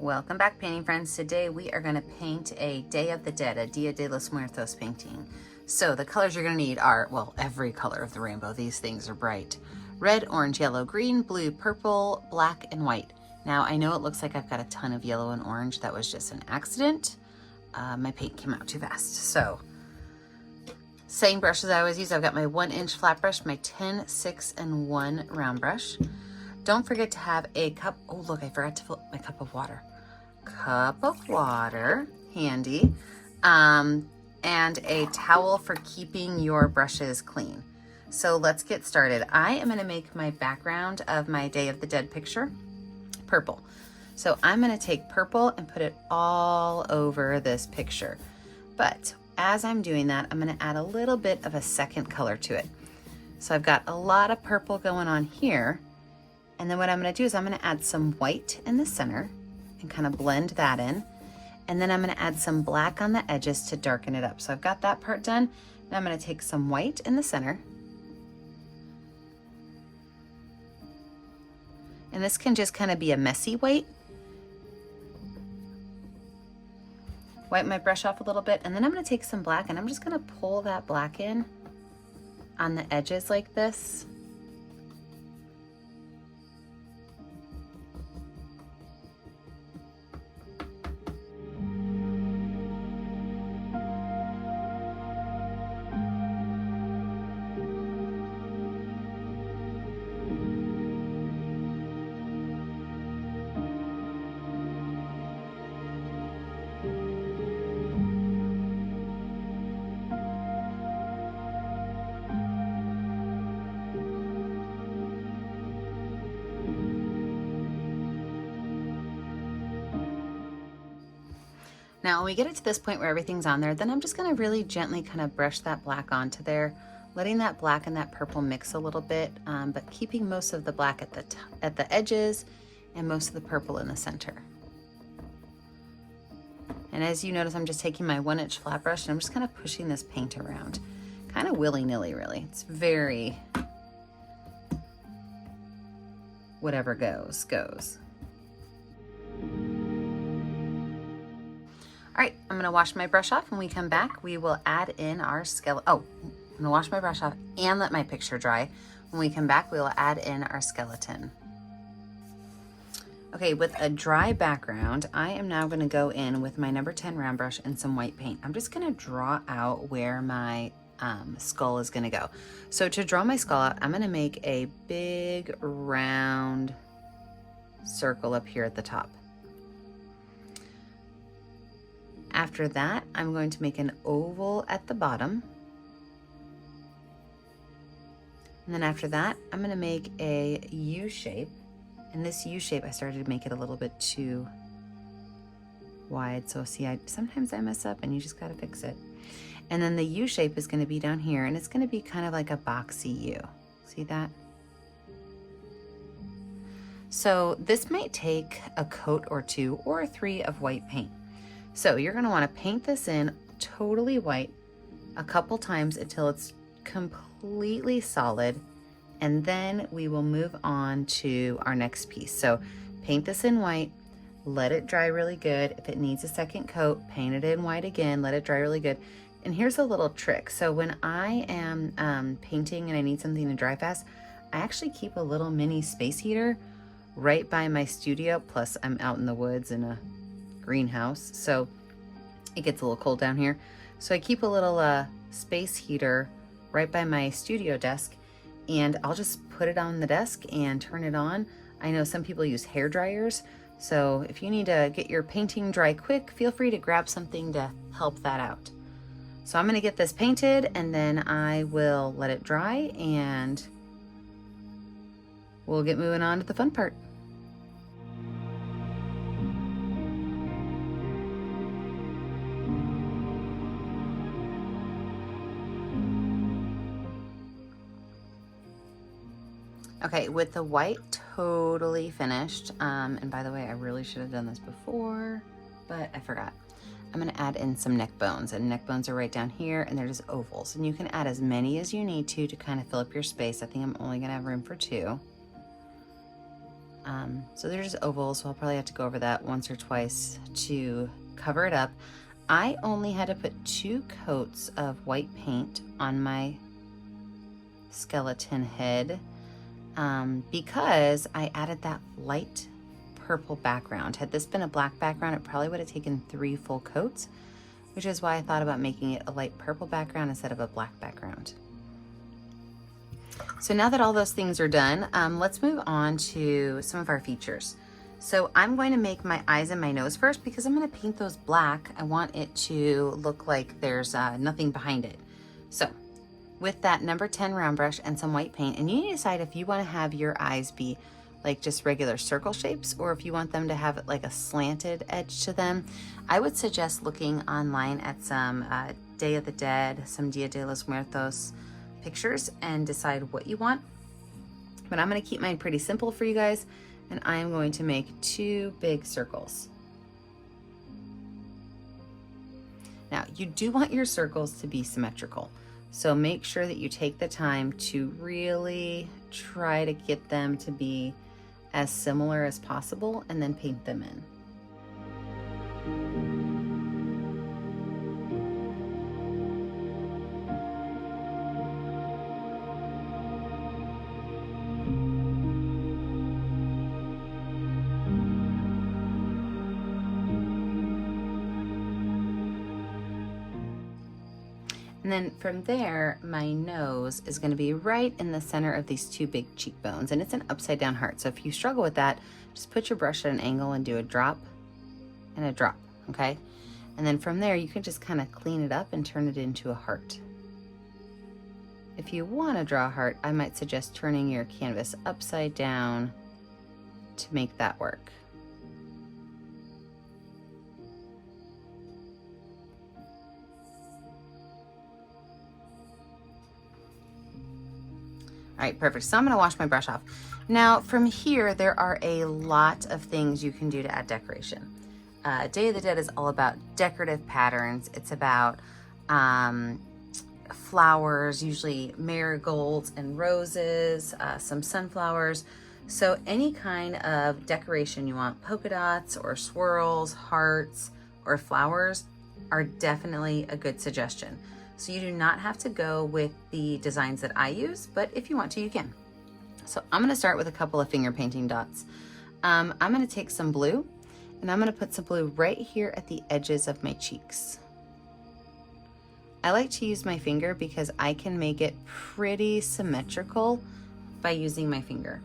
Welcome back, painting friends. Today we are going to paint a Day of the Dead, a Dia de los Muertos painting. So the colors you're going to need are, well, every color of the rainbow. These things are bright. Red, orange, yellow, green, blue, purple, black, and white. Now I know it looks like I've got a ton of yellow and orange. That was just an accident. My paint came out too fast. So same brushes I always use. I've got my 1-inch flat brush, my 10, 6, and 1 round brush. Don't forget to have a cup. Oh, look, I forgot to fill my cup of water. Cup of water, handy. And a towel for keeping your brushes clean. So let's get started. I am going to make my background of my Day of the Dead picture purple. So I'm going to take purple and put it all over this picture. But as I'm doing that, I'm going to add a little bit of a second color to it. So I've got a lot of purple going on here. And then what I'm going to do is I'm going to add some white in the center and kind of blend that in. And then I'm going to add some black on the edges to darken it up. So I've got that part done. Now I'm going to take some white in the center. And this can just kind of be a messy white. Wipe my brush off a little bit. And then I'm going to take some black and I'm just going to pull that black in on the edges like this. Now when we get it to this point where everything's on there, then I'm just going to really gently kind of brush that black onto there, letting that black and that purple mix a little bit, but keeping most of the black at the edges and most of the purple in the center. And as you notice, I'm just taking my 1-inch flat brush and I'm just kind of pushing this paint around, kind of willy-nilly really. It's very whatever goes, goes. All right, I'm gonna wash my brush off. When we come back, we will add in our skeleton. Oh, I'm gonna wash my brush off and let my picture dry. When we come back, we will add in our skeleton. Okay, with a dry background, I am now gonna go in with my number 10 round brush and some white paint. I'm just gonna draw out where my skull is gonna go. So to draw my skull out, I'm gonna make a big round circle up here at the top. After that, I'm going to make an oval at the bottom. And then after that, I'm going to make a U shape. And this U shape, I started to make it a little bit too wide. So see, sometimes I mess up and you just got to fix it. And then the U shape is going to be down here and it's going to be kind of like a boxy U. See that? So this might take a coat or 2 or 3 of white paint. So you're gonna wanna paint this in totally white a couple times until it's completely solid, and then we will move on to our next piece. So paint this in white, let it dry really good. If it needs a second coat, paint it in white again, let it dry really good. And here's a little trick. So when I am painting and I need something to dry fast, I actually keep a little mini space heater right by my studio. Plus I'm out in the woods in a greenhouse, so it gets a little cold down here. So I keep a little space heater right by my studio desk, and I'll just put it on the desk and turn it on. I know some people use hair dryers, so if you need to get your painting dry quick, feel free to grab something to help that out. So I'm going to get this painted and then I will let it dry and we'll get moving on to the fun part. Okay, with the white totally finished, and by the way, I really should have done this before, but I forgot. I'm gonna add in some neck bones, and neck bones are right down here, and they're just ovals. And you can add as many as you need to kind of fill up your space. I think I'm only gonna have room for 2. So they're just ovals, so I'll probably have to go over that once or twice to cover it up. I only had to put 2 coats of white paint on my skeleton head because I added that light purple background. Had this been a black background, it probably would have taken 3 full coats, which is why I thought about making it a light purple background instead of a black background. So now that all those things are done, let's move on to some of our features. So I'm going to make my eyes and my nose first because I'm going to paint those black. I want it to look like there's nothing behind it. So with that number 10 round brush and some white paint, and you need to decide if you want to have your eyes be like just regular circle shapes or if you want them to have like a slanted edge to them. I would suggest looking online at some Day of the Dead, some Dia de los Muertos pictures and decide what you want. But I'm going to keep mine pretty simple for you guys, and I am going to make 2 big circles. Now, you do want your circles to be symmetrical, so make sure that you take the time to really try to get them to be as similar as possible and then paint them in. And then from there, my nose is going to be right in the center of these 2 big cheekbones, and it's an upside down heart. So if you struggle with that, just put your brush at an angle and do a drop and a drop, okay? And then from there, you can just kind of clean it up and turn it into a heart. If you want to draw a heart, I might suggest turning your canvas upside down to make that work. All right, perfect. So I'm gonna wash my brush off. Now from here, there are a lot of things you can do to add decoration. Day of the Dead is all about decorative patterns. It's about flowers, usually marigolds and roses, some sunflowers. So any kind of decoration you want, polka dots or swirls, hearts, or flowers are definitely a good suggestion. So you do not have to go with the designs that I use, but if you want to, you can. So I'm gonna start with a couple of finger painting dots. I'm gonna take some blue, and I'm gonna put some blue right here at the edges of my cheeks. I like to use my finger because I can make it pretty symmetrical by using my finger.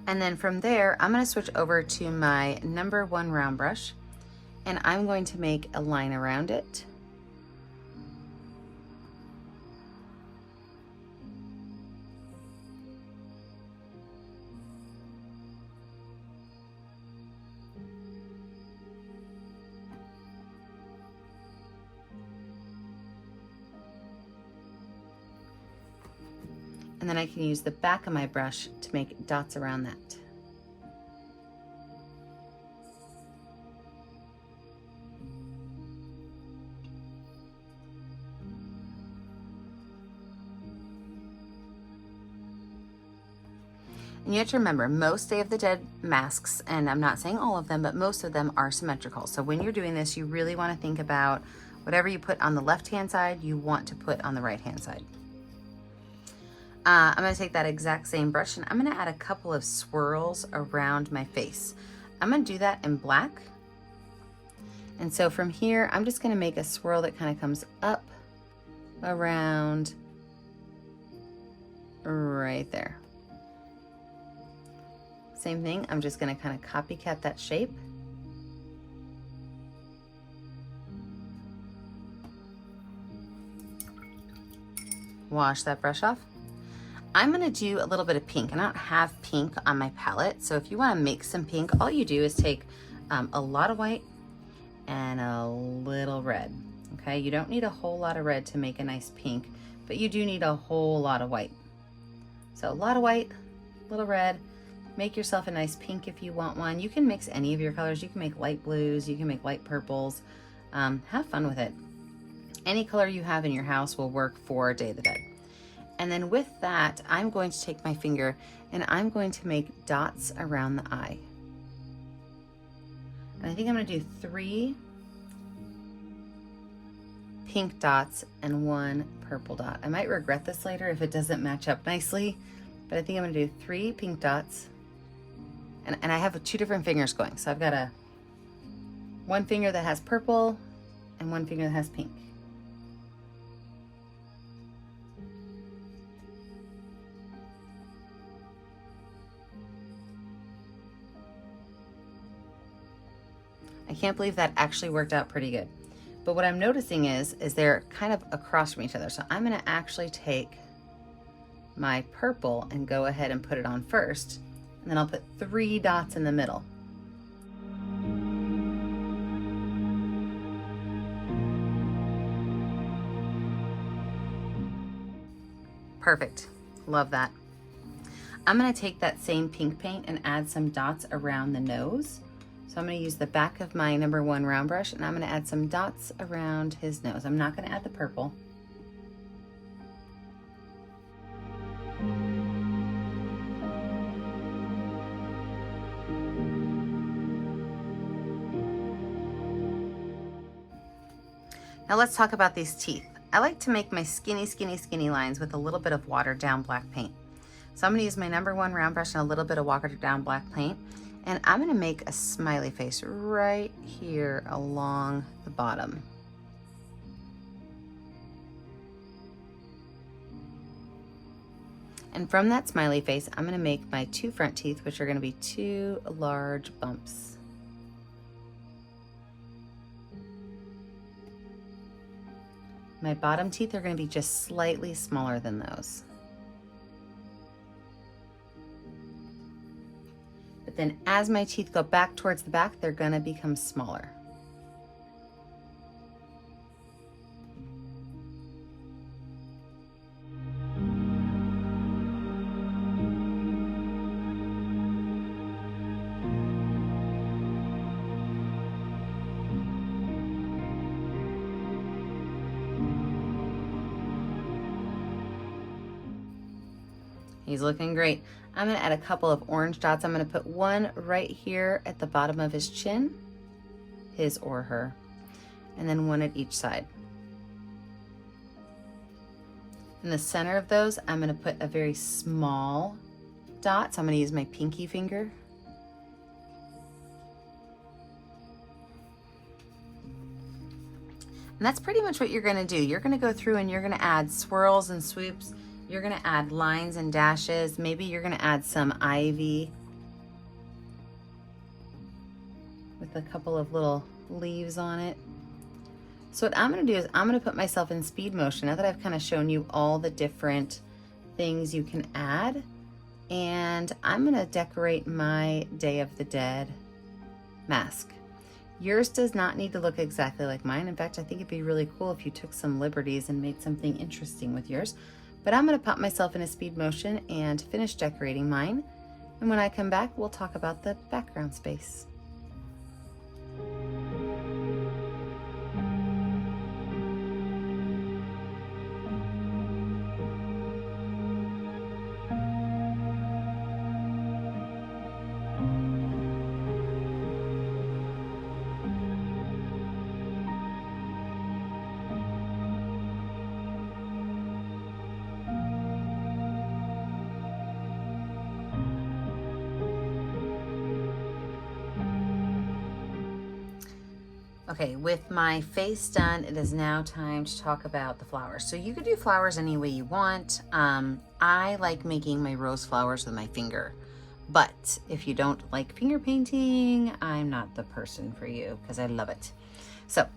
And then from there, I'm gonna switch over to my number 1 round brush, and I'm going to make a line around it. And then I can use the back of my brush to make dots around that. And you have to remember, most Day of the Dead masks, and I'm not saying all of them, but most of them are symmetrical. So when you're doing this, you really want to think about whatever you put on the left-hand side, you want to put on the right-hand side. I'm going to take that exact same brush and I'm going to add a couple of swirls around my face. I'm going to do that in black. And so from here, I'm just going to make a swirl that kind of comes up, around, right there. Same thing, I'm just going to kind of copycat that shape. Wash that brush off. I'm gonna do a little bit of pink, and I don't have pink on my palette, so if you wanna make some pink, all you do is take a lot of white and a little red, okay? You don't need a whole lot of red to make a nice pink, but you do need a whole lot of white. So a lot of white, a little red, make yourself a nice pink if you want one. You can mix any of your colors. You can make light blues, you can make light purples. Have fun with it. Any color you have in your house will work for Day of the Dead. And then with that, I'm going to take my finger and I'm going to make dots around the eye. And I think I'm gonna do 3 pink dots and 1 purple dot. I might regret this later if it doesn't match up nicely, but I think I'm gonna do 3 pink dots. And I have 2 different fingers going. So I've got one finger that has purple and 1 finger that has pink. I can't believe that actually worked out pretty good. But what I'm noticing is they're kind of across from each other. So I'm gonna actually take my purple and go ahead and put it on first. And then I'll put 3 dots in the middle. Perfect, love that. I'm gonna take that same pink paint and add some dots around the nose. So I'm gonna use the back of my number 1 round brush and I'm gonna add some dots around his nose. I'm not gonna add the purple. Now let's talk about these teeth. I like to make my skinny, skinny, skinny lines with a little bit of watered down black paint. So I'm gonna use my number 1 round brush and a little bit of watered down black paint. And I'm gonna make a smiley face right here along the bottom. And from that smiley face, I'm gonna make my 2 front teeth, which are gonna be 2 large bumps. My bottom teeth are gonna be just slightly smaller than those. But then as my teeth go back towards the back, they're gonna become smaller. He's looking great. I'm gonna add a couple of orange dots. I'm gonna put 1 right here at the bottom of his chin, his or her, and then 1 at each side. In the center of those, I'm gonna put a very small dot. So I'm gonna use my pinky finger. And that's pretty much what you're gonna do. You're gonna go through and you're gonna add swirls and swoops. You're gonna add lines and dashes. Maybe you're gonna add some ivy with a couple of little leaves on it. So what I'm gonna do is I'm gonna put myself in speed motion now that I've kind of shown you all the different things you can add. And I'm gonna decorate my Day of the Dead mask. Yours does not need to look exactly like mine. In fact, I think it'd be really cool if you took some liberties and made something interesting with yours. But I'm gonna pop myself in a speed motion and finish decorating mine. And when I come back, we'll talk about the background space. Okay, with my face done, it is now time to talk about the flowers. So you could do flowers any way you want. I like making my rose flowers with my finger, but if you don't like finger painting, I'm not the person for you because I love it. So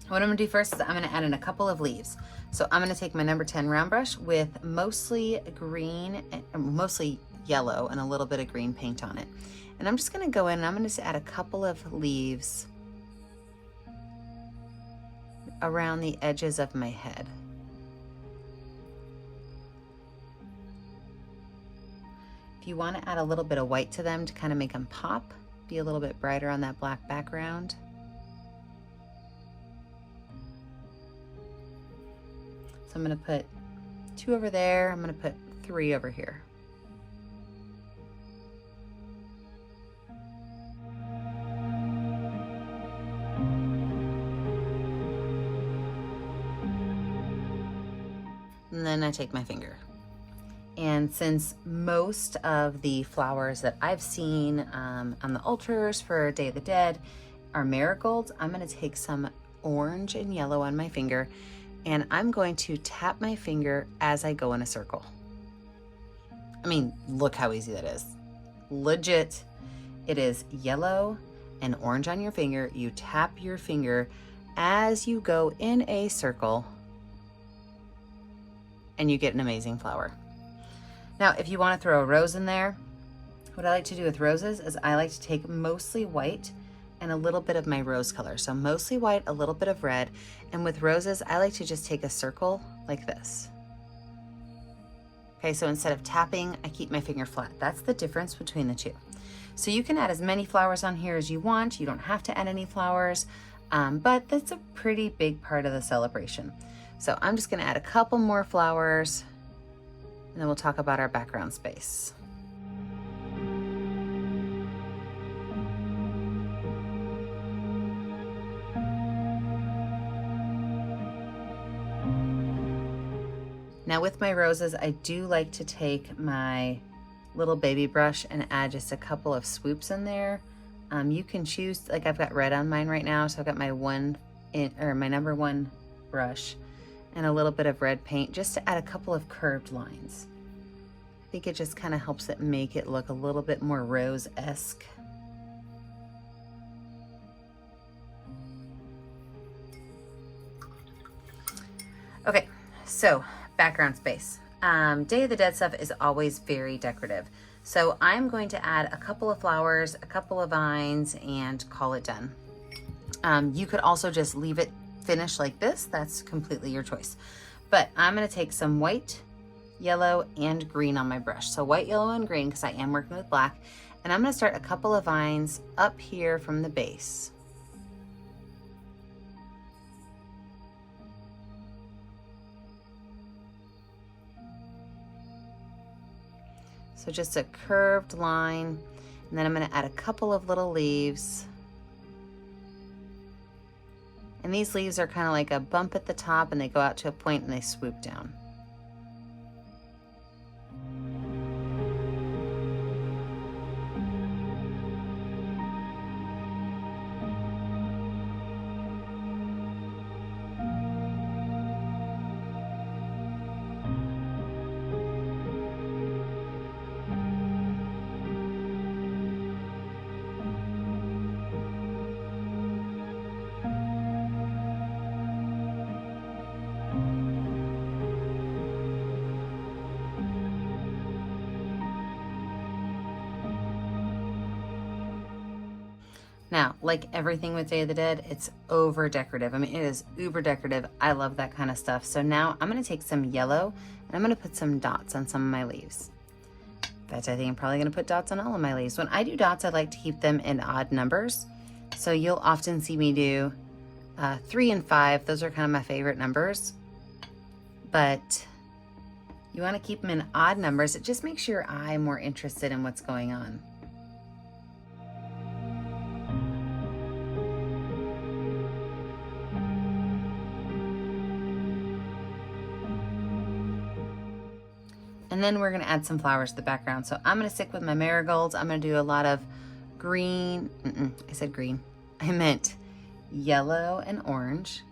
what I'm gonna do first is I'm gonna add in a couple of leaves. So I'm gonna take my number 10 round brush with mostly green, mostly yellow and a little bit of green paint on it. And I'm just gonna go in and I'm gonna just add a couple of leaves around the edges of my head. If you want to add a little bit of white to them to kind of make them pop, be a little bit brighter on that black background. So I'm going to put 2 over there. I'm gonna put 3 over here. And then I take my finger. And since most of the flowers that I've seen on the altars for Day of the Dead are marigolds, I'm gonna take some orange and yellow on my finger, and I'm going to tap my finger as I go in a circle. I mean, look how easy that is. Legit. It is yellow and orange on your finger. You tap your finger as you go in a circle, and you get an amazing flower. Now, if you want to throw a rose in there, what I like to do with roses is I like to take mostly white and a little bit of my rose color. So mostly white, a little bit of red. And with roses, I like to just take a circle like this. Okay, so instead of tapping, I keep my finger flat. That's the difference between the two. So you can add as many flowers on here as you want. You don't have to add any flowers, but that's a pretty big part of the celebration. So I'm just gonna add a couple more flowers, and then we'll talk about our background space. Now with my roses, I do like to take my little baby brush and add just a couple of swoops in there. You can choose, like I've got red on mine right now, so I've got my my number 1 brush and a little bit of red paint just to add a couple of curved lines. I think it just kind of helps it make it look a little bit more rose-esque. Okay, so background space. Day of the Dead stuff is always very decorative. So I'm going to add a couple of flowers, a couple of vines, and call it done. You could also just leave it finished like this. That's completely your choice. But I'm gonna take some white, yellow, and green on my brush. So white, yellow, and green, because I am working with black. And I'm gonna start a couple of vines up here from the base. So just a curved line, and then I'm gonna add a couple of little leaves. And these leaves are kind of like a bump at the top, and they go out to a point and they swoop down. Now, like everything with Day of the Dead, it's over decorative. I mean, it is uber decorative. I love that kind of stuff. So now I'm gonna take some yellow and I'm gonna put some dots on some of my leaves. In fact, I think I'm probably gonna put dots on all of my leaves. When I do dots, I like to keep them in odd numbers. So you'll often see me do 3 and 5. Those are kind of my favorite numbers. But you wanna keep them in odd numbers. It just makes your eye more interested in what's going on. And then we're gonna add some flowers to the background. So I'm gonna stick with my marigolds. I'm gonna do a lot of green, I said green. I meant yellow and orange.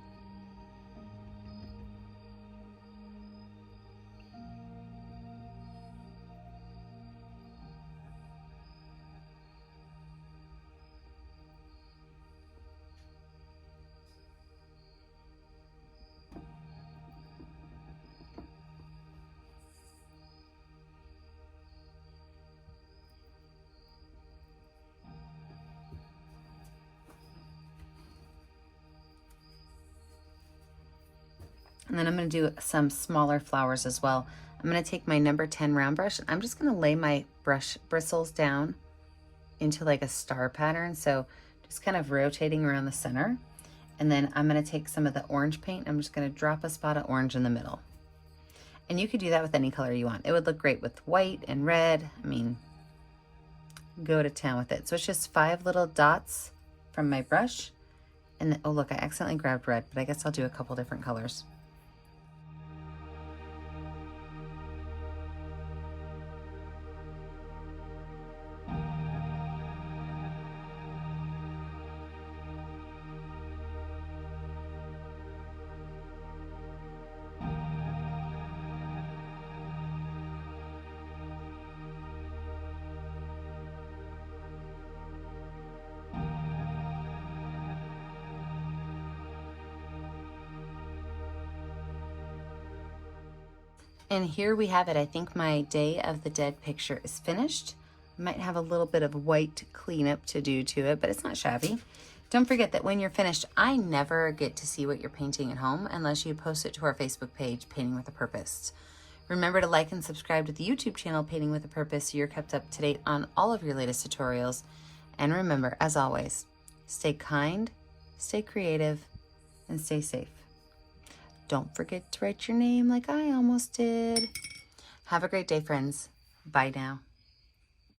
And then I'm gonna do some smaller flowers as well. I'm gonna take my number 10 round brush. I'm just gonna lay my brush bristles down into like a star pattern. So just kind of rotating around the center. And then I'm gonna take some of the orange paint. I'm just gonna drop a spot of orange in the middle. And you could do that with any color you want. It would look great with white and red. I mean, go to town with it. So it's just 5 little dots from my brush. And then, oh look, I accidentally grabbed red, but I guess I'll do a couple different colors. And here we have it. I think my Day of the Dead picture is finished. I might have a little bit of white cleanup to do to it, but it's not shabby. Don't forget that when you're finished, I never get to see what you're painting at home unless you post it to our Facebook page, Painting with a Purpose. Remember to like and subscribe to the YouTube channel, Painting with a Purpose, so you're kept up to date on all of your latest tutorials. And remember, as always, stay kind, stay creative, and stay safe. Don't forget to write your name like I almost did. Have a great day, friends. Bye now.